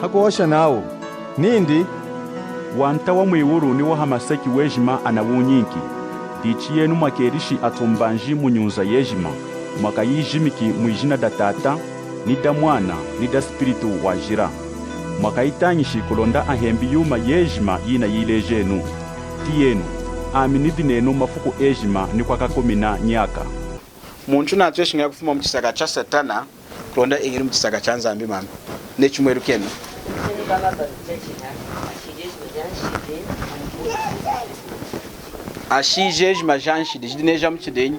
hakuosha nao nindi wanta wa mwiwuru ni wa hamaseki wejima anawunyinki dichi yenu mwakerishi atumbanji munyunza yejima mwaka yijimiki mwijina da tata ni da mwana ni da spiritu wajira mwaka itanyishi kulonda ahembi yuma yejima yina yilejenu tiyenu aminidi nenu mafuku ejima ni kwa kakomina nyaka muntu natwe shinga kufuma mu kisaga cha Satana kulonda ingiri mu kisaga cha Nzambi mama nechimweru kenu ashije majanshi dineja mu kidenyi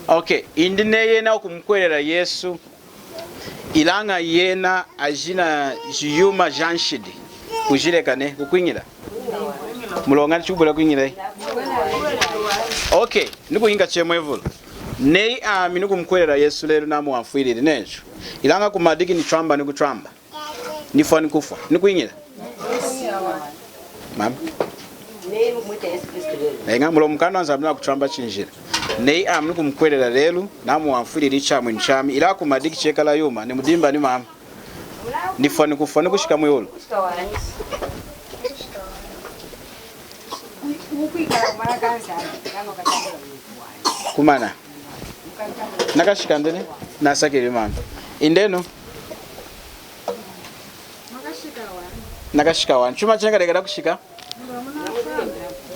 okay indine yena kumkwerera Yesu ilanga yena ajina jiyuma janshidi kujirekane kukwingira mulonga chubula kwingira okay nikuinga chemwevulo nei aminu kumkwerera Yesu lero namu wafwirire nejo ilanga kumadiki ni tramba ni kutramba ni fani kufa ni kuingira mama nei mwite Yesu Kristo lero nga mulo mukano anzamna kutramba chinjira nei aminu kumkwerera lero namu wafwirire chamwe nchami ila kumadiki chekala yuma ni mudimba ni mama ni fani kufa ni kushika mwolo kumana nakashikandene nasakire mama indeno nakashika wan chuma chenga legera kushika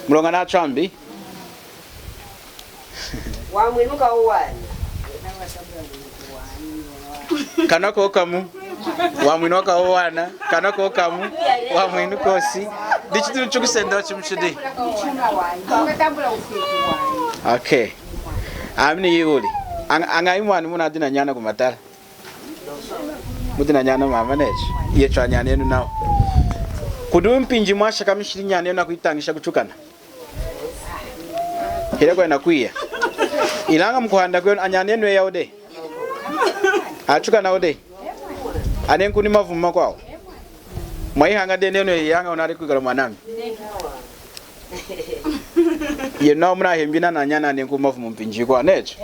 mulonga na chambi wa mwinuka uwani kanako kamu wa mwinuka uwana kanako kamu wa mwinukosi dichitu chukusenda chimchidi okay amni yuli angaimwani muna dina nyana kumatala mudina nyana mama nechi iye chwa nyana yenu nao kudumpinji mwasha kamishiri nyana yenu kuitangisha kuchukana hile kwa inakuia ilanga mkuhanda kwenu anyana yenu ya ode achukana ode anenku ni mavuma kwao mwahanga dene yenu yanga unari kuigala mwanami yeno muna hembina na nyana anenku mavuma mpinji kwa nechi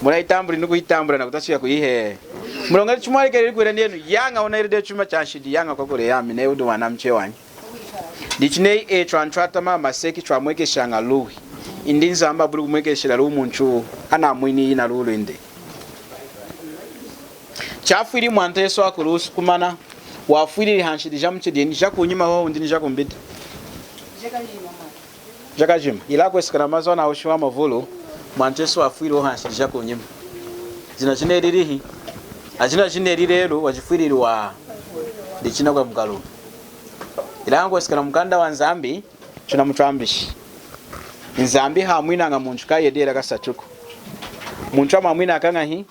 muna itamburi nuku itambura na kutasuya kuihe mulonga chumwali kere kwere ndenu yanga unairide chuma chanshidi yanga kwa kore yami ne udu wanamche wanyi dichinei trantrata mama seki tramweke shanga lui indinza amba bulu mweke shira lu munchu ana mwini ina lulu inde chafiri mwanteso akurusu kumana wafiri hanshidi jamchidi ni jakunyima ho ndini jakumbiti jakajima ila kwesikana mazona ushwa mavulu mwanteso wafiri ho hanshidi jakunyima zina chineririhi ajina chinerirero wachifiriri wa dichina kwa mkalu ilango sikana mkanda wa Nzambi chuna mutrambishi Nzambi hamwina nga muntu kayedera kasatuko muntu amwina akanga hi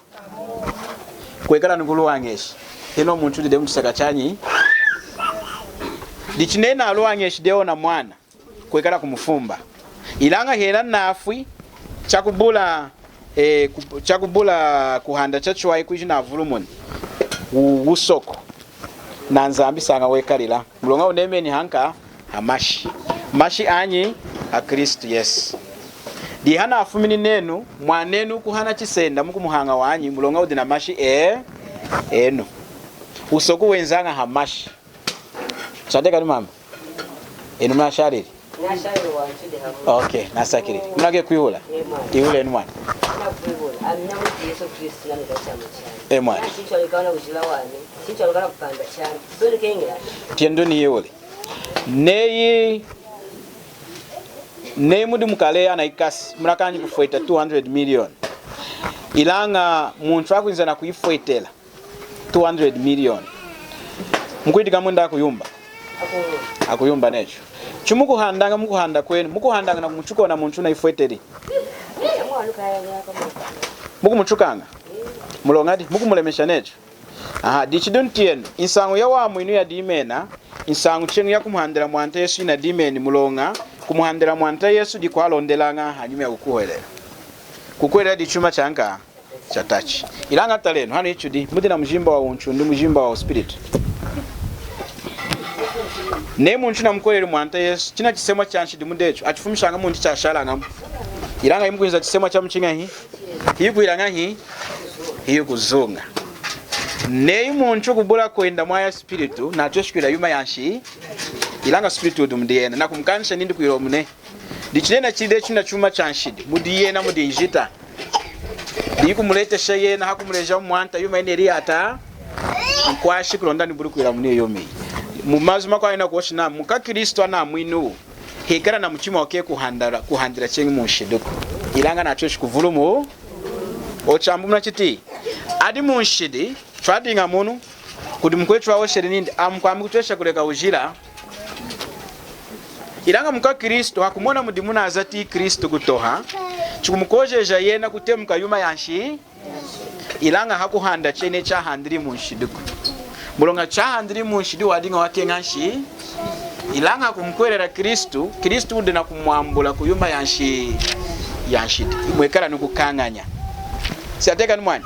kwekala ngulu wangeshi eno muntu dide mutisaka chanyi dichinena alo wangeshi deo na mwana kwekala kumufumba ilanga hera nafwi chakubula kuhanda chachwai kujina vulumoni usoko na Nzambi sanga wekalila mulonga unemeni hanka mashi anyi a Kristo yes di hana afumini nenu mwanenu kuhana chisenda mukumuhanga wanyi mulonga udina mashi eno usoko wenzanga hamashi chandeka ni mama enu mnashariri okay nasakiri mnage kuihula ihule ni mwana mwana tiendo ni yewole nei mudi mukale ana ikasi murakanyi kufueta 200 million ilanga muntu akwinza na kuifuetela 200 million mukwitika munda akuyumba akuyumba necho chumukuhandanga mukuhanda kwenu mukuhandanga na kumuchuka na muntu na ifueteri mukumuchukanga mulongadi mukumulemesha necho aha dichiduntieno insangu ya wa mwinu ya dimena insangu chengu ya kumuhandira mwanta Yesu ina dimeni mulonga kumuhandira mwanta Yesu dikwalondelanga hanyuma ya kukwelera dichuma chanka chatachi ilanga taleno hano ichudi mudina mujimba wa unchundi mujimba wa spirit ne muntu na mkolere mwanta Yesu china chisemo chanshidi mundecho achifumishanga muntu chashalanga Ilanga imkuinza chisema cha mchinga hii. Hii kuilanga hii. Hii kuzunga. Nei muntu kubula kwenda mwaya spiritu na tweshikira yuma yanshi. Ilanga spiritu dumdiena na kumkanisha nindi kuiro mune. Dichinena chide china chuma chanshidi. Mudiena mudinjita. Diku mulete shaye na hakumuleja mwanta yuma eneri ata. Mkwashi kulonda ni bulu kuira mune yomi. Mumazuma kwa ina kuoshina muka Kristo na mwinu. Hekara na mchima wake kuhandira chengi munshiduko. Ilanga na tweshi kuvulumu. Ochambu mnachiti. Adi munshidi. Twadinga munu. Kudi mkwetwa oshere nindi. Amkwami kutwesha kuleka ujira. Ilanga muka Kristo. Hakumona mudimuna azati Kristo kutoha. Chukumukojeja yena kutemuka yuma yanshi. Ilanga hakuhanda chene cha handiri munshiduko. Mulonga cha handiri munshidi wadinga wake nganshi. Ilanga kumkwerera Kristo ude na kumwambula kuyuma yanshi yanshidi. Mwekara nukukanganya. Siateka ni mwani.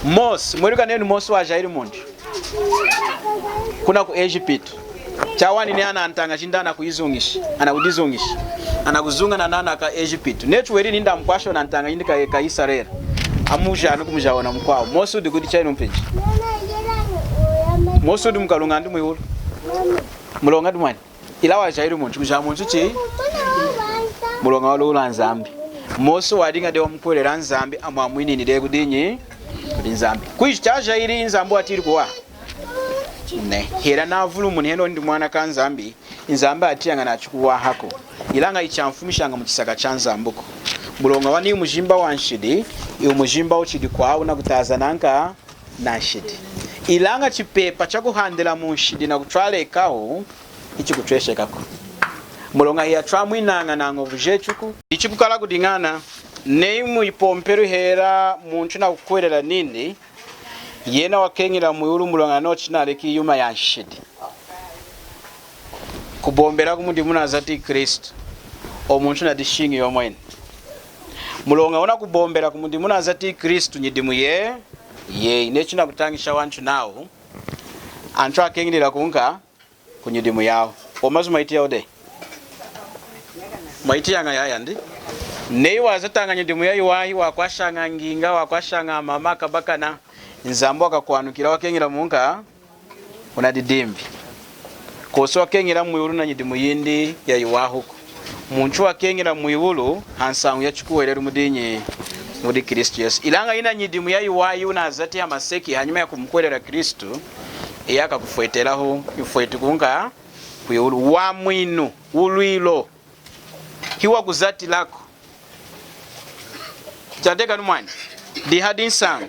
Mos, mweruka nenu Mos wa Jairi mundu. Kuna ku Egypt. Chawani ni ana antanga shindana kuizungishi. Ana kudizungishi. Ana kuzunga na nana ka Egypt. Netu weri ninda mkwasho na antanga yindi ka Israel. Amusha nukumjaona mkwao. Mos ude kudi chainu mpenji. Mos ude mkalunga ndu mwihulu. Mulonga dumani ilawa Jairi muntu kujamuntu chi mulonga walo nzambi Moso wadinga de omkolera nzambi amwamwini ni de kudinyi nzambi kwicha Jairi nzambo atiri kwa ne hera na vulumu heno ndi mwana ka nzambi nzambi atiyanga na chikuwa hako ilanga ichamfumishanga mu kisaka cha nzambuko mulonga wani mujimba wanshidi iyo mujimba uchidi kwawo na kutazananka na shidi ilanga chipepa chakuhandela munshidi na kutwale kaho ichi kutweshe kako mulonga ya tramwinanga nango vujechuku ichi kukala kudingana neimu ipomperu hera muntu na kukwerera nindi yena wakengira muyuru mulonga no chinaleki yuma ya shidi kubombera kumundi muna zati Kristo omuntu na dishingi yomwene mulonga ona kubombera kumundi muna zati Kristo nyidimu ye inechina kutangisha wanchu nao ancho akengirira kunga kunyidimu yao omazu maiti yao de maiti yanga yayandi nei wazatanga nyidimu yayi wahi wakwashanga nginga wakwashanga mama kabakana nzambo akakwanukira wakengira munga unadidimbi koso wakengira muyuru na nyidimu yindi yayi wahuko muntu wakengira muyulu hansangu yachikuwerera mudinyi muri Kristo Yesu ilanga ina nyidimu yayi wayi unazati ya maseki hanyuma ya kumkwerera Kristo iyaka kufueteraho ifuetukunga kuyulu wa mwinu ulwilo hiwa kuzati lako chateka numwani di hadin sang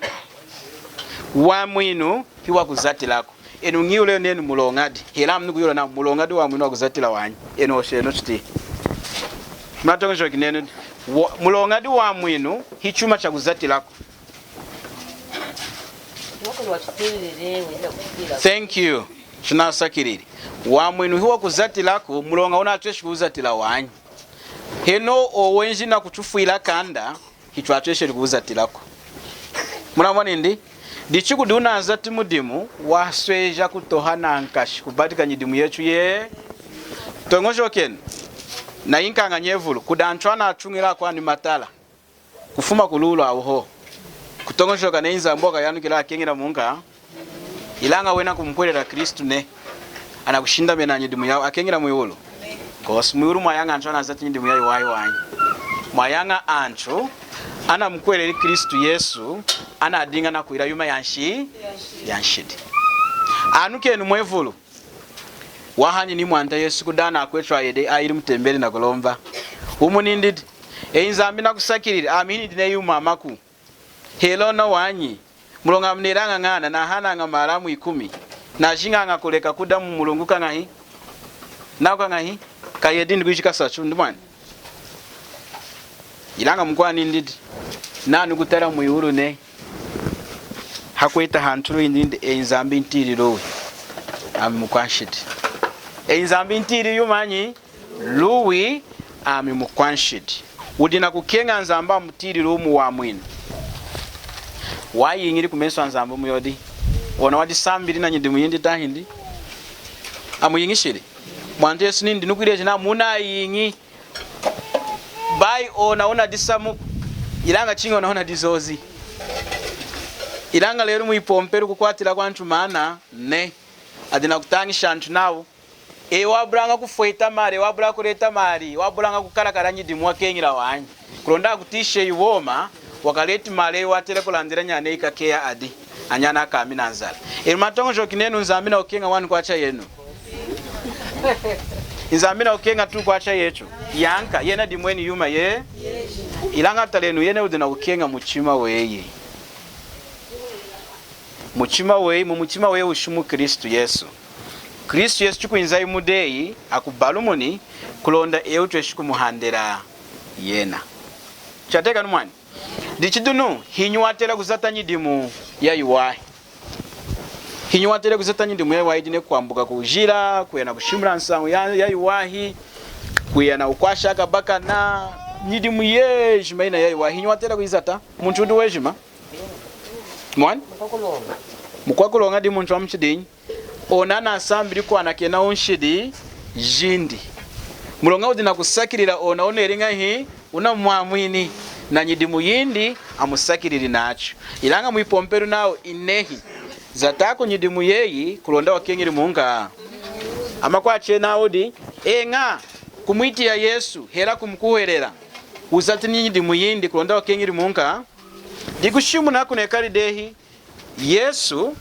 wa mwinu hiwa kuzati lako enu ngiule nenu mulongadi hilamu nukuyula na mulongadi wa mwinu wa kuzati la wanyi enu osheno chiti mnatongesho kinenu mulongadi wa mwinu hichuma cha kuzati lako. Thank you. Tunasakiriri. Wa mwinu hiwa kuzati lako mulonga una atweshi kuzati la wanyi. Heno owenji na kuchufuila kanda hichu atweshi kuzati lako. Muna ndi? Dichiku duna azati mudimu wasweja kutohana nkashi kubatika nyidimu yechu ye. Tongosho kenu. Na inkanga nyevulu kudanchwana achungira kwa ni matala kufuma kululu auho kutongoshoka neinza mboka yanukira akengira munga ilanga wena kumkwerera Kristo ne anakushinda mena nyidimu yao akengira muyulu kosi muyulu mwayanga anchwana azati nyidimu yayi wayi mwayanga ancho ana mkwereri Kristo Yesu ana adinga na kuira yuma yanshidi anuke enu mwevulu wahani ni mwanda Yesu kudana akwetwa yede ayiri mutembere na golomba umunindidi einzambi na kusakiriri amini dine yuma maku helo no wanyi mulonga mneranga ngana na hana nga maramu 10 na jinga nga koleka kudamu mulunguka ngahi nakwa ngahi kayedindi kuchika sachu ndumani ilanga mkwani ndidi nanu kutara muyuru ne hakweta hanturu indindi einzambi ntiriro amukwanshiti einzambi ntiri yumanyi luwi amukwanshiti udina kukenga nzamba mutiri rumu wa mwini wayi ngiri kumeswa nzamba muyodi ona wadi sambiri na nyidimu yindi tahindi amuyingishiri mwante Yesu nindi nukwire jina muna yingi bai onaona disamu ilanga chinga onaona dizozi ilanga lero muipomperu kukwatira kwantu mana ne adina kutangisha antu nawo waburanga kufoita mari wabura kureta mari waburanga kukarakara nyidimu wakenyira wanyi kulonda kutishe iwoma wakaleti mari watera kulandira nyane ikakea adi anyana kamina nzala matongo jokinenu nzamina okenga wanu kwacha yenu nzamina okenga tu kwacha yecho yanka yena dimweni yuma ye ilanga talenu yene udina kukenga muchima weye muchima weye ushumu Kristo Yesu chikuinza imudeyi akubalumuni kulonda eutweshiku muhandera yena chateka numwani dichidunu hinyuatela kuzata nyidimu ya yuwahi hinyuatela kuzata nyidimu ya yuwahi dine kuambuka kujira kuyana kushimura nsangu ya yuwahi kuyana ukwasha akabaka na nyidimu yejima ina ya yuwahi hinyuatela kuzata muntu udu wejima mwani mukwakulonga di muntu wa mchidinyi onana asambiri kwa nakena onshidi jindi mulonga udina kusakirira ona oneringa hi una mwamwini na nyidimu yindi amusakiriri nacho ilanga muipomperu nao inehi zatako nyidimu yeyi kulonda wakengiri munga amakwache nao di nga kumwiti ya Yesu hera kumkuherera uzati nyidimu yindi kulonda wakengiri munga dikushimu na kunekari dehi Yesu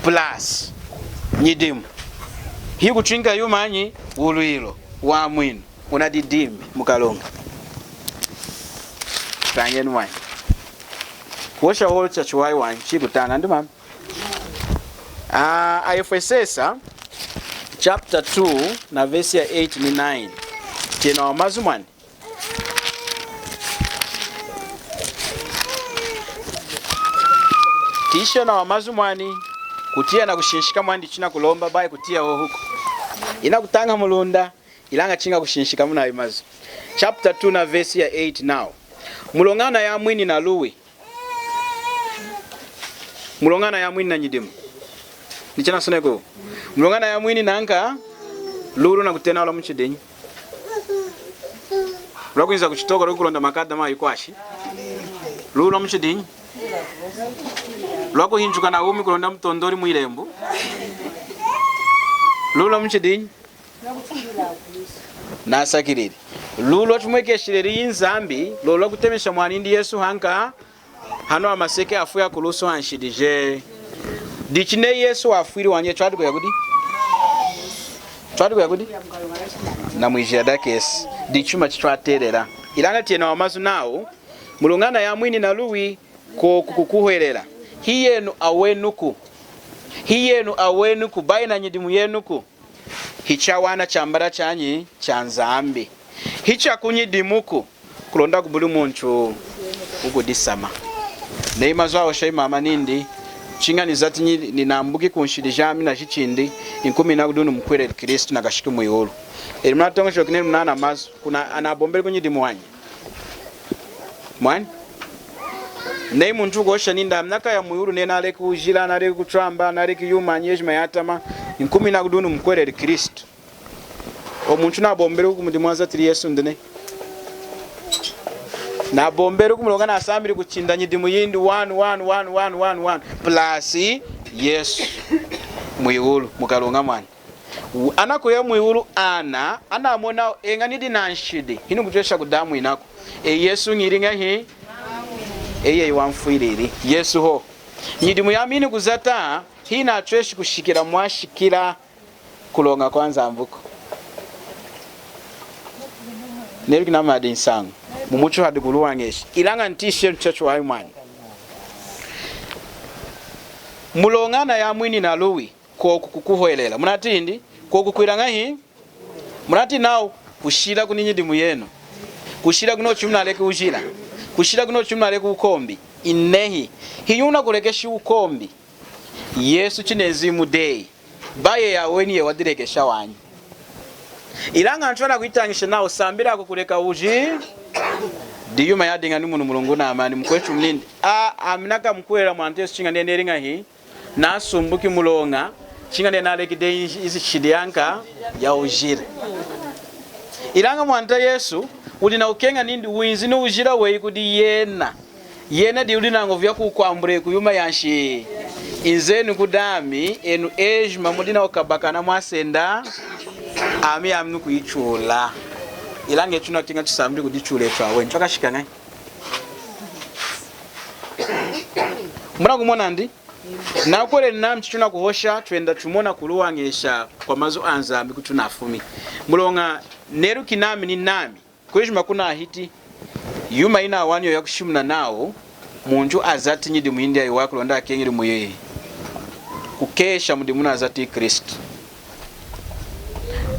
plus nyidimu hii kuchinga yumanyi uluilo wa mwinu unadidimi mukalonga tanye nwani kuosha holo chachuwai wanchi kutana ndi mama Efesesa chapter 2 na verse ya 8 ni 9 tena wa mazumani tisho na wa mazumani kutia na kushinshika mwandi china kulomba bai kutia ho huko ina kutanga mulunda ilanga chinga kushinshika muna imazu chapter 2 na verse ya 8 now mulongana ya mwini na luwi mulongana ya mwini na nyidimu nichana soneko mulongana ya mwini na anka lulu na kutena wala mchidenyi ulakuinza kuchitoka lukulonda makada maa yukwashi lulu na mchidenyi lwako hinjuka na umi kulonda mtondori mwirembo lulu na mchidenyi nasakiriri lulu tumwekeshireri inzambi lolo kutemesha mwanindi Yesu hanka hano amaseke afuya kuluso hanshidije dichine Yesu afwiri wanye twadi ko yagudi na mwijia dakes dichuma chitwaterera ilanga tiena wamazu nao mulungana ya mwini na luwi ko kukuherera hiyenu awenuku baina nyidimu yenuku hichawana chambara chanyi chanzambi hicha kunyidimuku kulonda kubuli muntu ukudisama neima zao shay mama nindi chinga nizati ninambuki kunshidijami na chichindi inkumi na kudunu mkwere Kristo na kashiki muyulu mnatonga chokine mnana mazu kuna anabombele kunyidimu wanyi mwani nei muntu gosha ninda mnaka ya muyulu nena aleki ujila na aleki kutramba na aleki yuma nyejima yatama inkumi na kudunu mkwere Kristo omuntu nabombere kumudimwaza tiri Yesu ndene nabombere kumulonga na asambiri kuchinda nyidimu yindi 1 plus Yesu muyulu mukalonga mwana anako ya muyulu anamona enganidi nanshidi hinu kutwesha kudamu inako Yesu ngiringa hi eye wamfuiriri Yesu ho nyidimu yamini kuzata hina atweshi kushikira mwashikira kulonga kwanza ambuko nebi na madi nsangu mumucho hadikuluwangeshi ilanga ntishe mchacho wa imani mulongana ya mwini na luwi ko kukuhoelela munatindi ko kukwiranga hi munati nao kushira kuninyidimu yenu kushira kuno chumna aleke ujira kushira kuno chumna aleke ukombi inehi hiyuna kurekeshi ukombi Yesu chinezimu day baye ya weni ye wadirekesha wanyi ilanga ntwana kuitangisha nao sambira kukuleka uji diyuma yadinga ni munu mulungu na amani mkwechu mnindi aminaka mkwela mwante Yesu chinga neringa hi na sumbuki mulonga chinga nenaleki day izi chidianka ya ujira ilanga mwante Yesu ulina ukenga nindi winzi no ujira we kudi yena di ulina ngovya kukwambure kuyuma yanshi inzenu kudami enu ejima mudina okabakana mwasenda ami amnu kuichula ilange tuna tinga tusambi kudichule twawe ntoka shikanga mwanangu mwanandi nakole namchi tuna kuhosha twenda tumona kuluwangesha kwa mazu anzambi kutunafumi mulonga neru kinami ni nami kwejima kuna hiti yuma ina wanyo ya kushimuna nao munju azati nyidi muhindi ya iwako londa akengiri muyeye kukesha mudimuna azati Kristo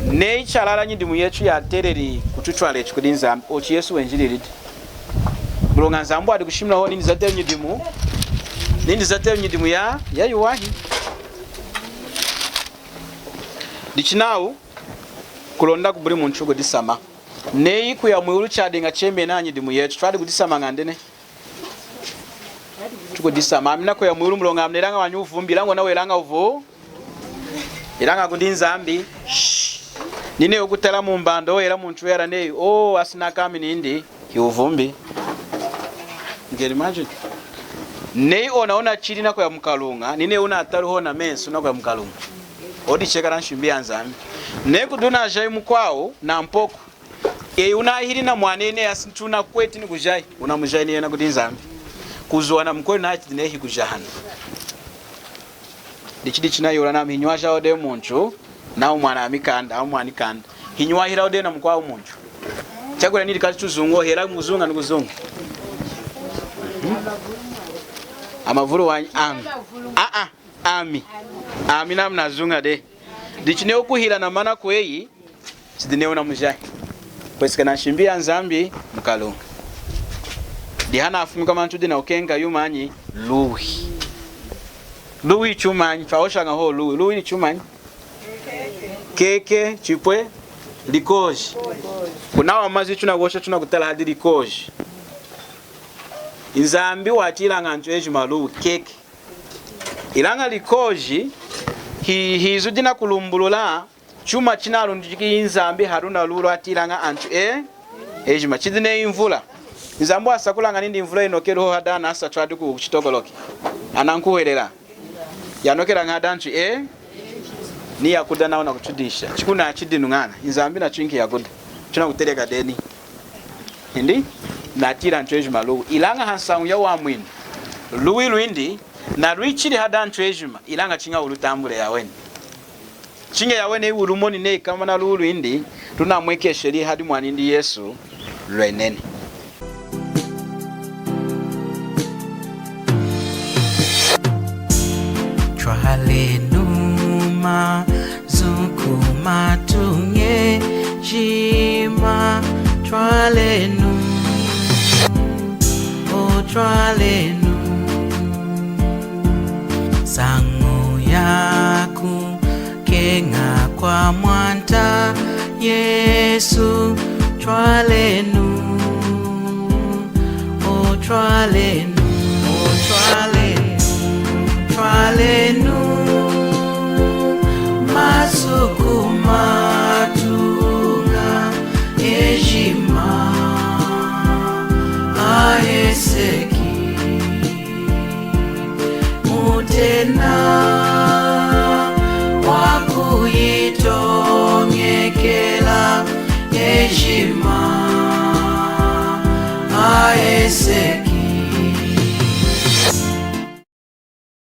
neicha lala nyidi muyechu ya tereri kutuchwale chukudinza ochi Yesu wenjiliriti mulonga nzambu adi kushimuna ho nini zateru nyidimu nini zateru nyidimu ya yuwahi dichinau kulonda kuburi munchugo disama nei kuya mwulu chadinga chembe na nyidimu yetu twadi kudisama ngandene tuko disama amina kuya mwulu mulonga amneranga wanyuvumbi lango nawe langa uvu ilanga kundinza ambi nine okutala mumbando era muntu era nei asina kami nindi yuvumbi ngeri imagine nei ona chiri nako ya mkalunga nine una ataruho na mensu nako ya mkalunga odi chekara nshimbi anzambi nei kuduna jai mkwao na mpoko unahiri na mwanene asintuna kweti ni kujai unamujai na kudinzambi kuzuana mkweli na hati nehi kujahana dichi na yola na hinywaja ode munchu na umwana amikanda au mwanikanda hinywa ode na mkwao munchu chakula nili kazi tuzungo hera muzunga nukuzunga amavuru wa ami na mnazunga de dichi ne okuhira na mana kweyi sidine unamujai kwesika na shimbia nzambi mkalunga dihana afumika mantude na ukenga yumanyi lui chumanyi faosha ngaho lui ni chumanyi keke chipwe likoji kunawa mazi tunagosha tunakutala hadi likoji inzambi watila ngantu ejima lui keke ilanga likoji hizudina kulumbulula chuma chinalo ndiki inzambi haruna lulu atilanga antu ejima chidine imvula nzambu asakulanga nindi imvula inokero hadana asa twadi ku chitogoloki anankuherera yanokera ngadantu ni yakuda nawo na kutudisha chikuna achidinu ngana inzambi na chinki yakuda chuna kutereka deni ndi natira antu ejima lulu ilanga hansangu ya wamwini luindi na richiri hadantu ejima ilanga chinga ulutambule yaweni chinge yawe ne urumoni ne kama na lulu indi tunamweke sheria hadi mwanindi Yesu lwenene Twalenuma zukuma tunge jima twalenu twalenu sangu yaku kenga kwa mwanta Yesu twalenu twalenu masukuma tunga ejima aeseki mutena wakuyitongekela ejima aeseki